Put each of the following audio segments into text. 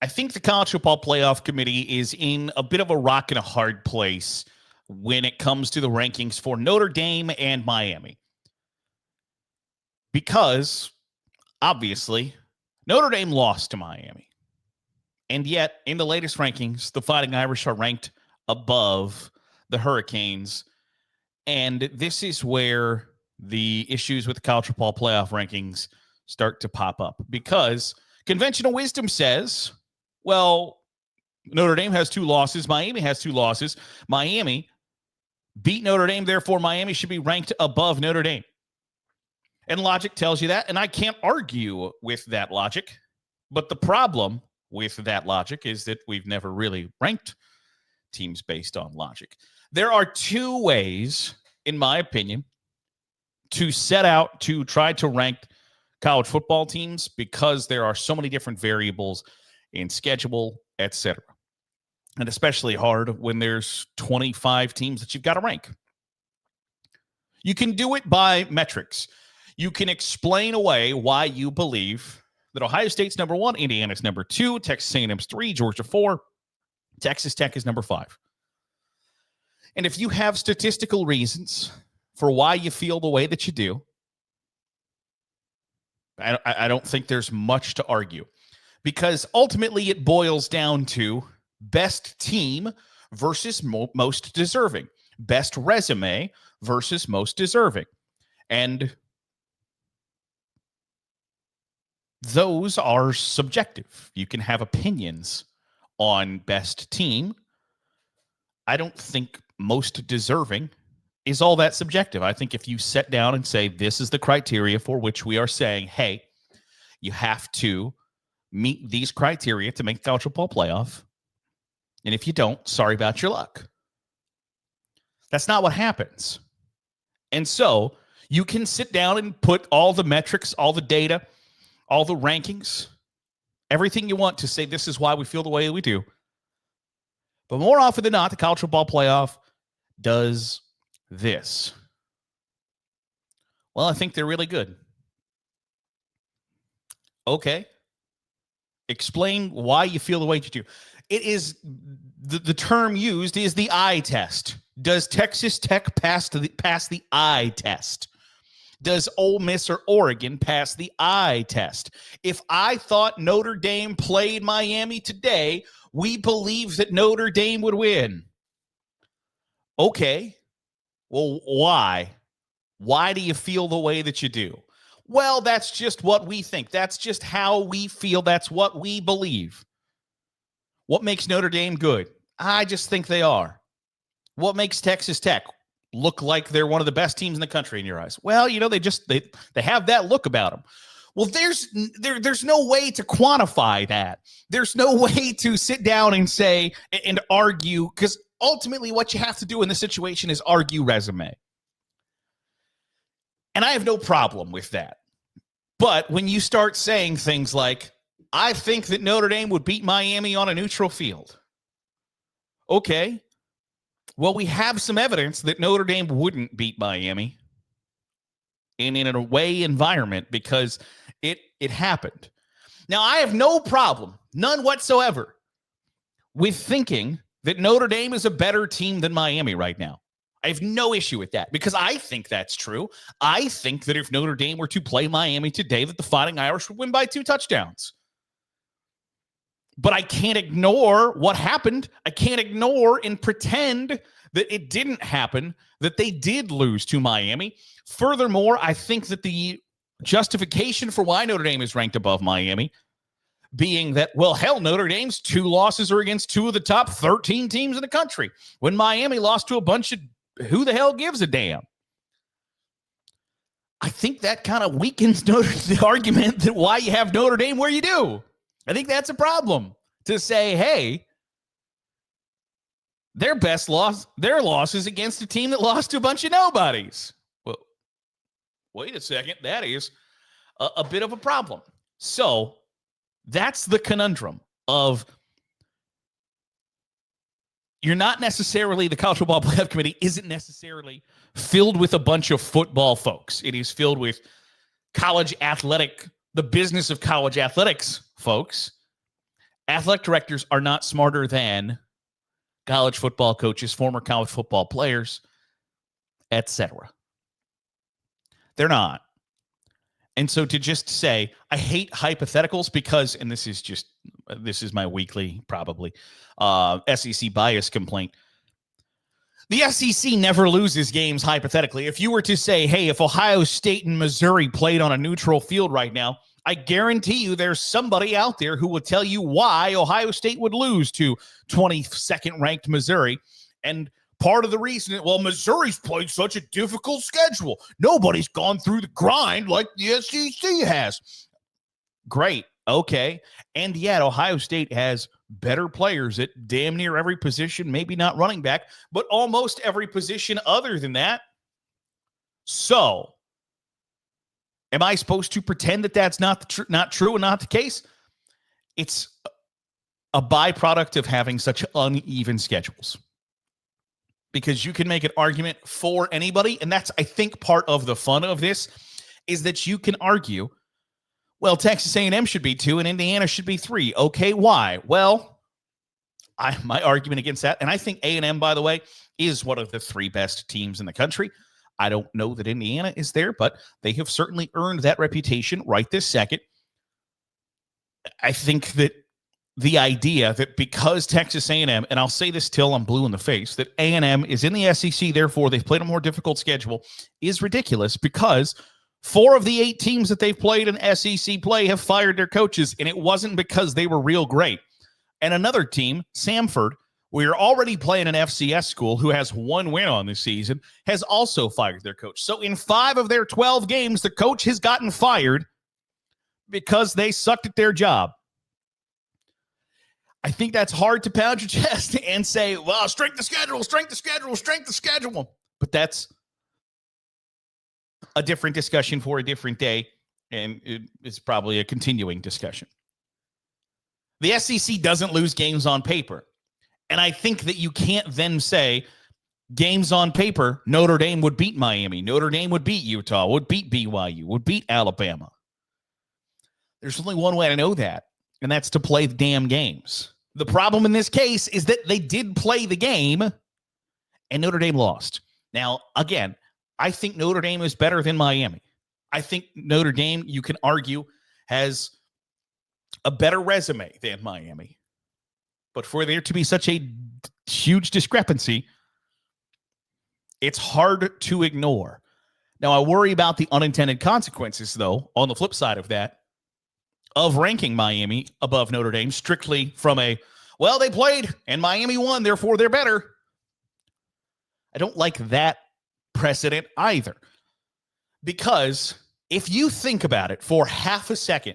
I think the College Football Playoff Committee is in a bit of a rock and a hard place when it comes to the rankings for Notre Dame and Miami. Because, obviously, Notre Dame lost to Miami. And yet, in the latest rankings, the Fighting Irish are ranked above the Hurricanes. And this is where the issues with the College Football Playoff rankings start to pop up. Because conventional wisdom says, well, Notre Dame has 2 losses. Miami has 2 losses. Miami beat Notre Dame. Therefore, Miami should be ranked above Notre Dame. And logic tells you that. And I can't argue with that logic. But the problem with that logic is that we've never really ranked teams based on logic. There are 2 ways, in my opinion, to set out to try to rank college football teams because there are so many different variables in schedule, etc. And especially hard when there's 25 teams that you've got to rank. You can do it by metrics. You can explain away why you believe that Ohio State's number 1, Indiana's number 2, Texas A&M's 3, Georgia 4, Texas Tech is number 5. And if you have statistical reasons for why you feel the way that you do, I don't think there's much to argue. Because ultimately it boils down to best team versus most deserving. Best resume versus most deserving. And those are subjective. You can have opinions on best team. I don't think most deserving is all that subjective. I think if you sit down and say, this is the criteria for which we are saying, hey, you have to meet these criteria to make the college football playoff. And if you don't, sorry about your luck. That's not what happens. And so you can sit down and put all the metrics, all the data, all the rankings, everything you want to say this is why we feel the way we do. But more often than not, the college football playoff does this. Well, I think they're really good. Okay. Explain why you feel the way you do. It is the term used is the eye test. Does Texas Tech pass the eye test? Does Ole Miss or Oregon pass the eye test? If I thought Notre Dame played Miami today, we believe that Notre Dame would win. Okay. Well, why? Why do you feel the way that you do? Well, that's just what we think. That's just how we feel. That's what we believe. What makes Notre Dame good? I just think they are. What makes Texas Tech look like they're one of the best teams in the country in your eyes? Well, you know, they have that look about them. Well, there's no way to quantify that. There's no way to sit down and say and argue, because ultimately what you have to do in this situation is argue resume. And I have no problem with that. But when you start saying things like, I think that Notre Dame would beat Miami on a neutral field. Okay. Well, we have some evidence that Notre Dame wouldn't beat Miami in an away environment because it happened. Now, I have no problem, none whatsoever, with thinking that Notre Dame is a better team than Miami right now. I have no issue with that because I think that's true. I think that if Notre Dame were to play Miami today, that the Fighting Irish would win by 2 touchdowns. But I can't ignore what happened. I can't ignore and pretend that it didn't happen, that they did lose to Miami. Furthermore, I think that the justification for why Notre Dame is ranked above Miami being that, well, hell, Notre Dame's 2 losses are against 2 of the top 13 teams in the country. When Miami lost to a bunch of who the hell gives a damn? I think that kind of weakens the argument that why you have Notre Dame where you do. I think that's a problem to say, hey, their loss is against a team that lost to a bunch of nobodies. Well, wait a second. That is a bit of a problem. So that's the conundrum of you're not necessarily, the College Football Playoff Committee isn't necessarily filled with a bunch of football folks. It is filled with the business of college athletics folks. Athletic directors are not smarter than college football coaches, former college football players, etc. They're not. And so to just say, I hate hypotheticals because, and this is my weekly, probably, SEC bias complaint. The SEC never loses games hypothetically. If you were to say, hey, if Ohio State and Missouri played on a neutral field right now, I guarantee you there's somebody out there who will tell you why Ohio State would lose to 22nd ranked Missouri. And part of the reason, well, Missouri's played such a difficult schedule. Nobody's gone through the grind like the SEC has. Great. Okay. And yet Ohio State has better players at damn near every position, maybe not running back, but almost every position other than that. So am I supposed to pretend that that's not true and not the case? It's a byproduct of having such uneven schedules. Because you can make an argument for anybody, and that's, I think, part of the fun of this, is that you can argue, well, Texas A&M should be 2 and Indiana should be 3. Okay, why? Well, my argument against that, and I think A&M, by the way, is one of the 3 best teams in the country. I don't know that Indiana is there, but they have certainly earned that reputation right this second. I think that the idea that because Texas A&M, and I'll say this till I'm blue in the face, that A&M is in the SEC, therefore they've played a more difficult schedule, is ridiculous because 4 of the 8 teams that they've played in SEC play have fired their coaches, and it wasn't because they were real great. And another team, Samford, we're already playing an FCS school who has 1 win on this season, has also fired their coach. So in 5 of their 12 games, the coach has gotten fired because they sucked at their job. I think that's hard to pound your chest and say, well, strength of schedule. But that's a different discussion for a different day, and it's probably a continuing discussion. The SEC doesn't lose games on paper. And I think that you can't then say games on paper, Notre Dame would beat Miami, Notre Dame would beat Utah, would beat BYU, would beat Alabama. There's only one way to know that, and that's to play the damn games. The problem in this case is that they did play the game, and Notre Dame lost. Now, again, I think Notre Dame is better than Miami. I think Notre Dame, you can argue, has a better resume than Miami. But for there to be such a huge discrepancy, it's hard to ignore. Now, I worry about the unintended consequences, though, on the flip side of that, of ranking Miami above Notre Dame strictly from a, well, they played and Miami won, therefore they're better. I don't like that precedent either. Because if you think about it for half a second,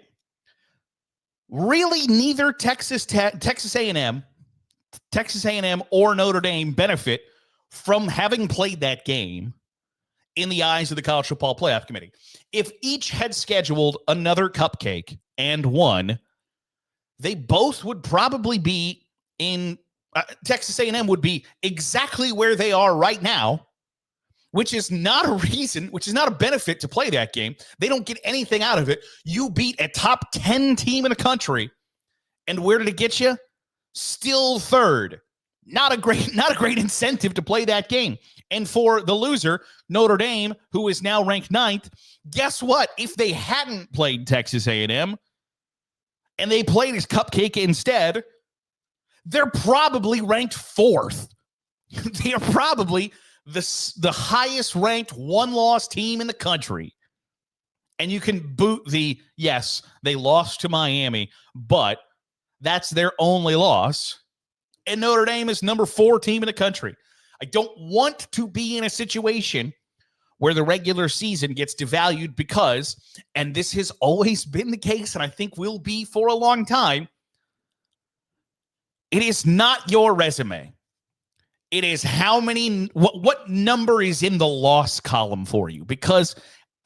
really neither Texas A&M or Notre Dame benefit from having played that game in the eyes of the College Football Playoff Committee. If each had scheduled another cupcake and won, they both would probably be in Texas A&M would be exactly where they are right now, which is not a reason, which is not a benefit to play that game. They don't get anything out of it. You beat a top 10 team in the country, and where did it get you? Still third. Not a great incentive to play that game. And for the loser, Notre Dame, who is now ranked 9th, guess what? If they hadn't played Texas A&M and they played his cupcake instead, they're probably ranked 4th. They are probably the highest ranked one-loss team in the country. And you can boot yes, they lost to Miami, but that's their only loss. And Notre Dame is number 4 team in the country. I don't want to be in a situation where the regular season gets devalued because, and this has always been the case, and I think will be for a long time, it is not your resume. It is what number is in the loss column for you. Because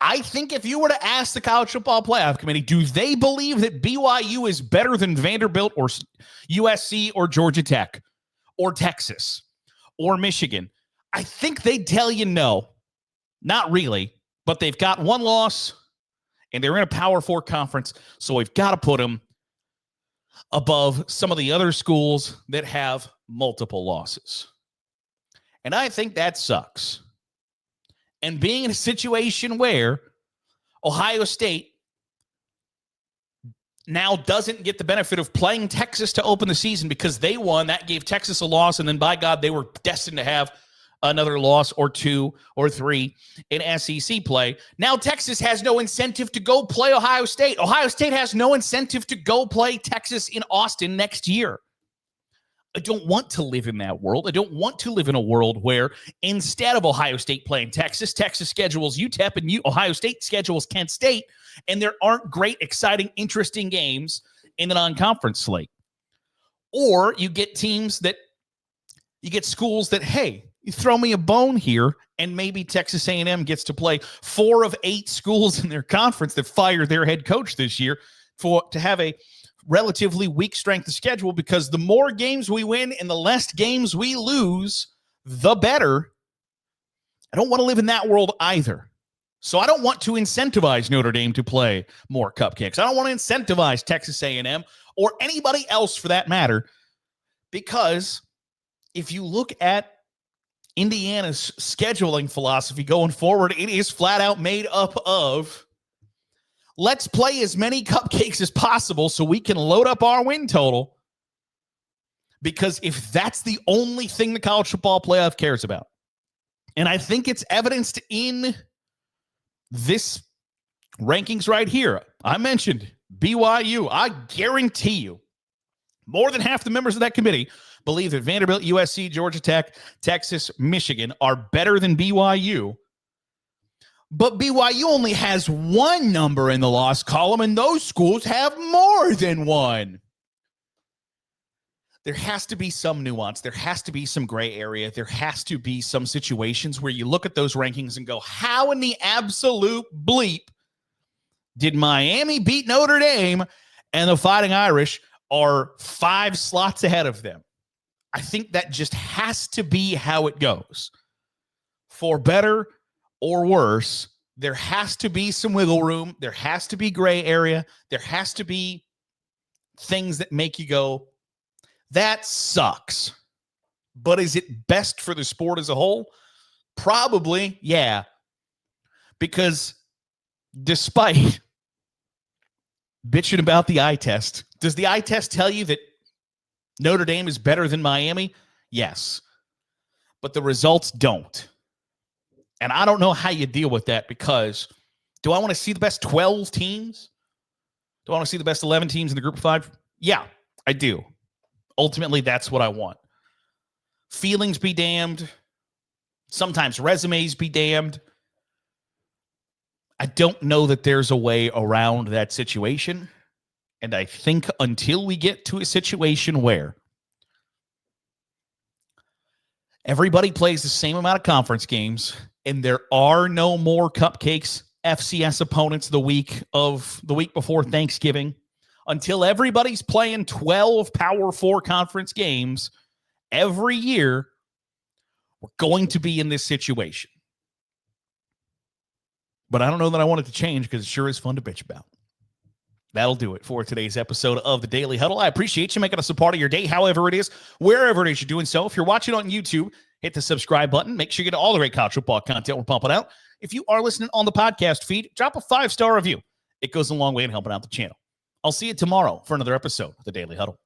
I think if you were to ask the College Football Playoff Committee, do they believe that BYU is better than Vanderbilt or USC or Georgia Tech or Texas or Michigan? I think they'd tell you no. Not really, but they've got 1 loss and they're in a Power 4 conference, so we've got to put them above some of the other schools that have multiple losses. And I think that sucks. And being in a situation where Ohio State now doesn't get the benefit of playing Texas to open the season because they won, that gave Texas a loss, and then by God, they were destined to have another loss or 2 or 3 in SEC play. Now Texas has no incentive to go play Ohio State. Ohio State has no incentive to go play Texas in Austin next year. I don't want to live in that world. I don't want to live in a world where instead of Ohio State playing Texas, Texas schedules UTEP and Ohio State schedules Kent State, and there aren't great, exciting, interesting games in the non-conference slate. Or you get schools that, hey, you throw me a bone here, and maybe Texas A&M gets to play 4 of 8 schools in their conference that fired their head coach this year to have a relatively weak strength of schedule, because the more games we win and the less games we lose, the better. I don't want to live in that world either. So I don't want to incentivize Notre Dame to play more cupcakes. I don't want to incentivize Texas A&M or anybody else for that matter, because if you look at Indiana's scheduling philosophy going forward, it is flat out made up of let's play as many cupcakes as possible so we can load up our win total. Because if that's the only thing the college football playoff cares about, and I think it's evidenced in this rankings right here. I mentioned BYU. I guarantee you more than half the members of that committee believe that Vanderbilt, USC, Georgia Tech, Texas, Michigan are better than BYU. But BYU only has 1 number in the loss column, and those schools have more than 1. There has to be some nuance. There has to be some gray area. There has to be some situations where you look at those rankings and go, how in the absolute bleep did Miami beat Notre Dame and the Fighting Irish are 5 slots ahead of them? I think that just has to be how it goes. For better or worse, there has to be some wiggle room. There has to be gray area. There has to be things that make you go, that sucks. But is it best for the sport as a whole? Probably, yeah. Because despite bitching about the eye test, does the eye test tell you that Notre Dame is better than Miami? Yes. But the results don't. And I don't know how you deal with that, because do I want to see the best 12 teams? Do I want to see the best 11 teams in the group of 5? Yeah, I do. Ultimately, that's what I want. Feelings be damned. Sometimes resumes be damned. I don't know that there's a way around that situation. And I think until we get to a situation where everybody plays the same amount of conference games and there are no more cupcakes FCS opponents the week before Thanksgiving, until everybody's playing 12 Power 4 conference games every year, we're going to be in this situation. But I don't know that I want it to change, because it sure is fun to bitch about. That'll do it for today's episode of the Daily Huddle. I appreciate you making us a part of your day, however it is, wherever it is you're doing so. If you're watching on YouTube, hit the subscribe button. Make sure you get all the great college football content we're pumping out. If you are listening on the podcast feed, drop a 5-star review. It goes a long way in helping out the channel. I'll see you tomorrow for another episode of the Daily Huddle.